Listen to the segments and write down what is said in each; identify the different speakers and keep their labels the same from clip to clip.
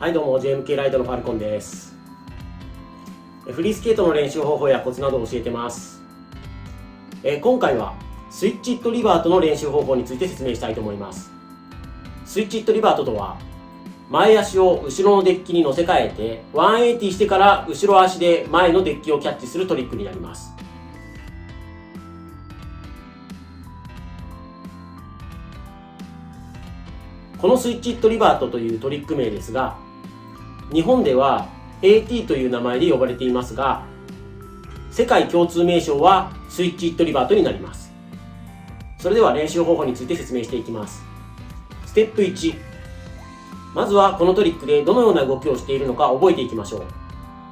Speaker 1: はいどうも JMK ライドのファルコンです。フリースケートの練習方法やコツなどを教えてます。今回はスイッチイットリバートの練習方法について説明したいと思います。スイッチイットリバートとは、前足を後ろのデッキに乗せ替えて180してから後ろ足で前のデッキをキャッチするトリックになります。このスイッチイットリバートというトリック名ですが、日本では AT という名前で呼ばれていますが、世界共通名称はスイッチイットリバートになります。それでは練習方法について説明していきます。ステップ1、まずはこのトリックでどのような動きをしているのか覚えていきましょう。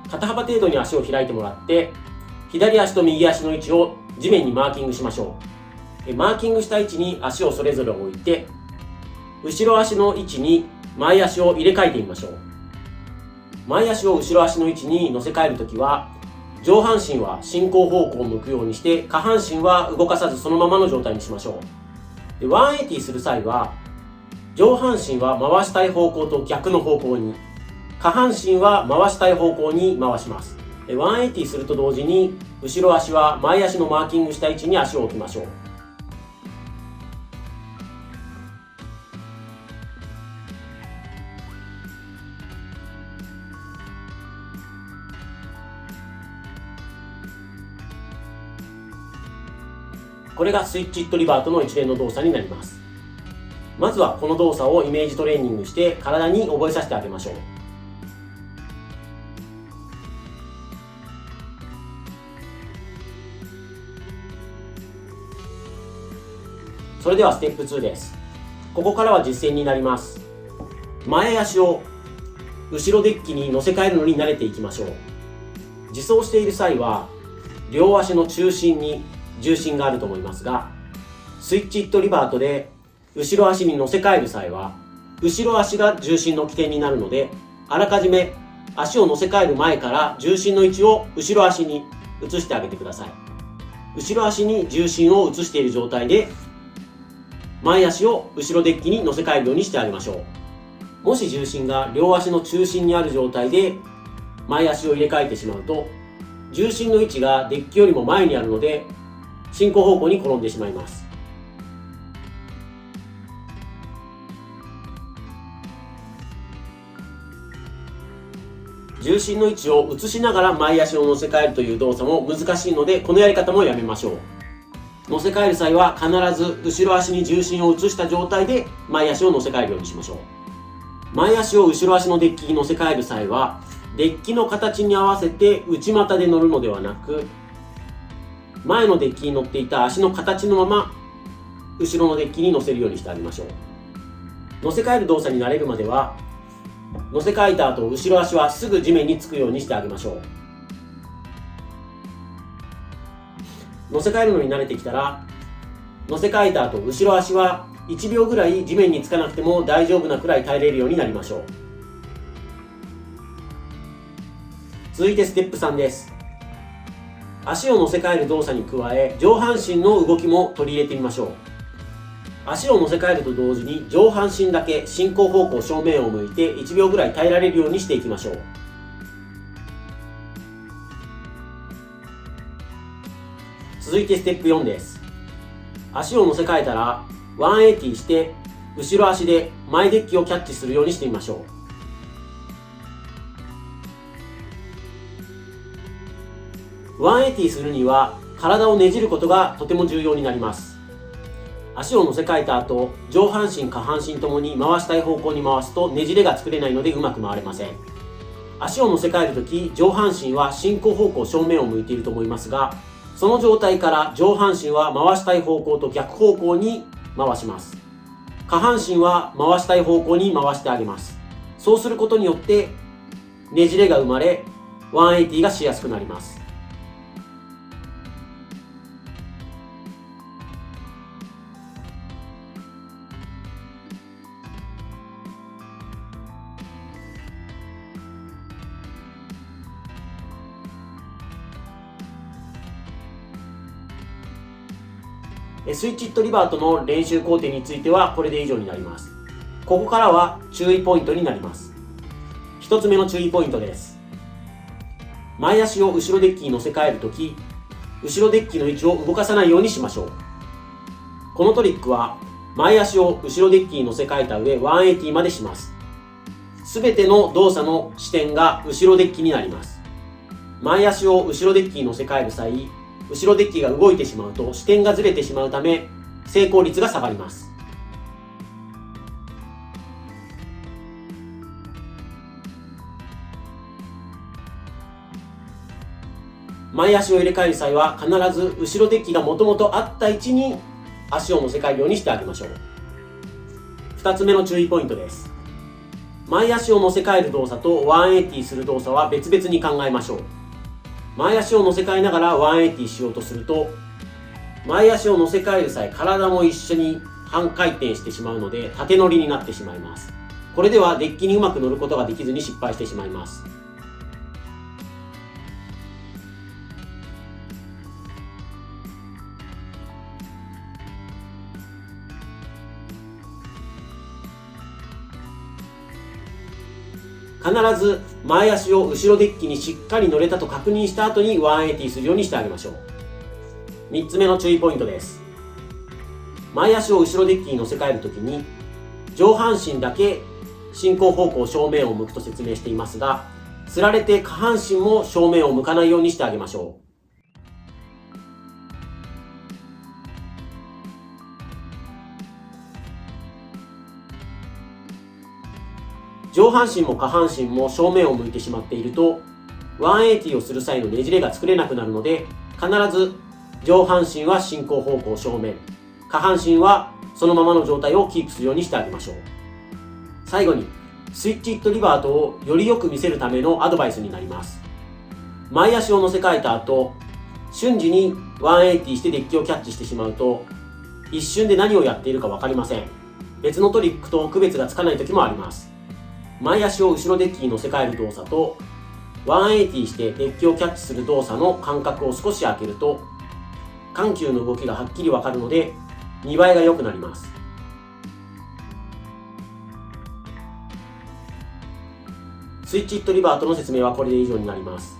Speaker 1: 肩幅程度に足を開いてもらって、左足と右足の位置を地面にマーキングしましょう。マーキングした位置に足をそれぞれ置いて、後ろ足の位置に前足を入れ替えてみましょう。前足を後ろ足の位置に乗せ替えるときは、上半身は進行方向を向くようにして、下半身は動かさずそのままの状態にしましょう。180する際は、上半身は回したい方向と逆の方向に、下半身は回したい方向に回します。180すると同時に、後ろ足は前足のマーキングした位置に足を置きましょう。これがスイッチイットリバートの一連の動作になります。まずはこの動作をイメージトレーニングして体に覚えさせてあげましょう。それではステップ2です。ここからは実践になります。前足を後ろデッキに乗せ替えるのに慣れていきましょう。自走している際は両足の中心に重心があると思いますが、スイッチイットリバートで後ろ足に乗せ替える際は後ろ足が重心の起点になるので、あらかじめ足を乗せ替える前から重心の位置を後ろ足に移してあげてください。後ろ足に重心を移している状態で前足を後ろデッキに乗せ替えるようにしてあげましょう。もし重心が両足の中心にある状態で前足を入れ替えてしまうと、重心の位置がデッキよりも前にあるので進行方向に転んでしまいます。重心の位置を移しながら前足を乗せ替えるという動作も難しいので、このやり方もやめましょう。乗せ替える際は必ず後ろ足に重心を移した状態で前足を乗せ替えるようにしましょう。前足を後ろ足のデッキに乗せ替える際は、デッキの形に合わせて内股で乗るのではなく、前のデッキに乗っていた足の形のまま後ろのデッキに乗せるようにしてあげましょう。乗せ替える動作に慣れるまでは、乗せ替えた後後ろ足はすぐ地面につくようにしてあげましょう。乗せ替えるのに慣れてきたら、乗せ替えた後後ろ足は1秒ぐらい地面につかなくても大丈夫なくらい耐えれるようになりましょう。続いてステップ3です。足を乗せ替える動作に加え、上半身の動きも取り入れてみましょう。足を乗せ替えると同時に上半身だけ進行方向正面を向いて1秒ぐらい耐えられるようにしていきましょう。続いてステップ4です。足を乗せ替えたら180して後ろ足で前デッキをキャッチするようにしてみましょう。180するには体をねじることがとても重要になります。足を乗せ替えた後、上半身下半身ともに回したい方向に回すとねじれが作れないのでうまく回れません。足を乗せ替えるとき、上半身は進行方向正面を向いていると思いますが、その状態から上半身は回したい方向と逆方向に回します。下半身は回したい方向に回してあげます。そうすることによってねじれが生まれ、180がしやすくなります。スイッチイットリバートの練習工程についてはこれで以上になります。ここからは注意ポイントになります。1つ目の注意ポイントです。前足を後ろデッキに乗せ替えるとき、後ろデッキの位置を動かさないようにしましょう。このトリックは前足を後ろデッキに乗せ替えた上180までします。すべての動作の視点が後ろデッキになります。前足を後ろデッキに乗せ替える際、後ろデッキが動いてしまうと視点がずれてしまうため成功率が下がります。前足を入れ替える際は必ず後ろデッキがもともとあった位置に足を乗せ替えるようにしてあげましょう。2つ目の注意ポイントです。前足を乗せ替える動作と180する動作は別々に考えましょう。前足を乗せ替えながら180しようとすると、前足を乗せ替える際体も一緒に半回転してしまうので縦乗りになってしまいます。これではデッキにうまく乗ることができずに失敗してしまいます。必ず前足を後ろデッキにしっかり乗れたと確認した後に180するようにしてあげましょう。3つ目の注意ポイントです。前足を後ろデッキに乗せ替えるときに上半身だけ進行方向正面を向くと説明していますが、つられて下半身も正面を向かないようにしてあげましょう。上半身も下半身も正面を向いてしまっていると180をする際のねじれが作れなくなるので、必ず上半身は進行方向正面、下半身はそのままの状態をキープするようにしてあげましょう。最後にスイッチイットリバートをよりよく見せるためのアドバイスになります。前足を乗せ替えた後、瞬時に180してデッキをキャッチしてしまうと一瞬で何をやっているか分かりません。別のトリックと区別がつかない時もあります。前足を後ろデッキに乗せ替える動作と180してデッキをキャッチする動作の間隔を少し空けると緩急の動きがはっきりわかるので見栄えが良くなります。スイッチイットリバートの説明はこれで以上になります。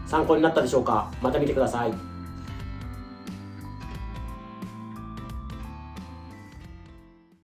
Speaker 1: 参考になったでしょうか。また見てください。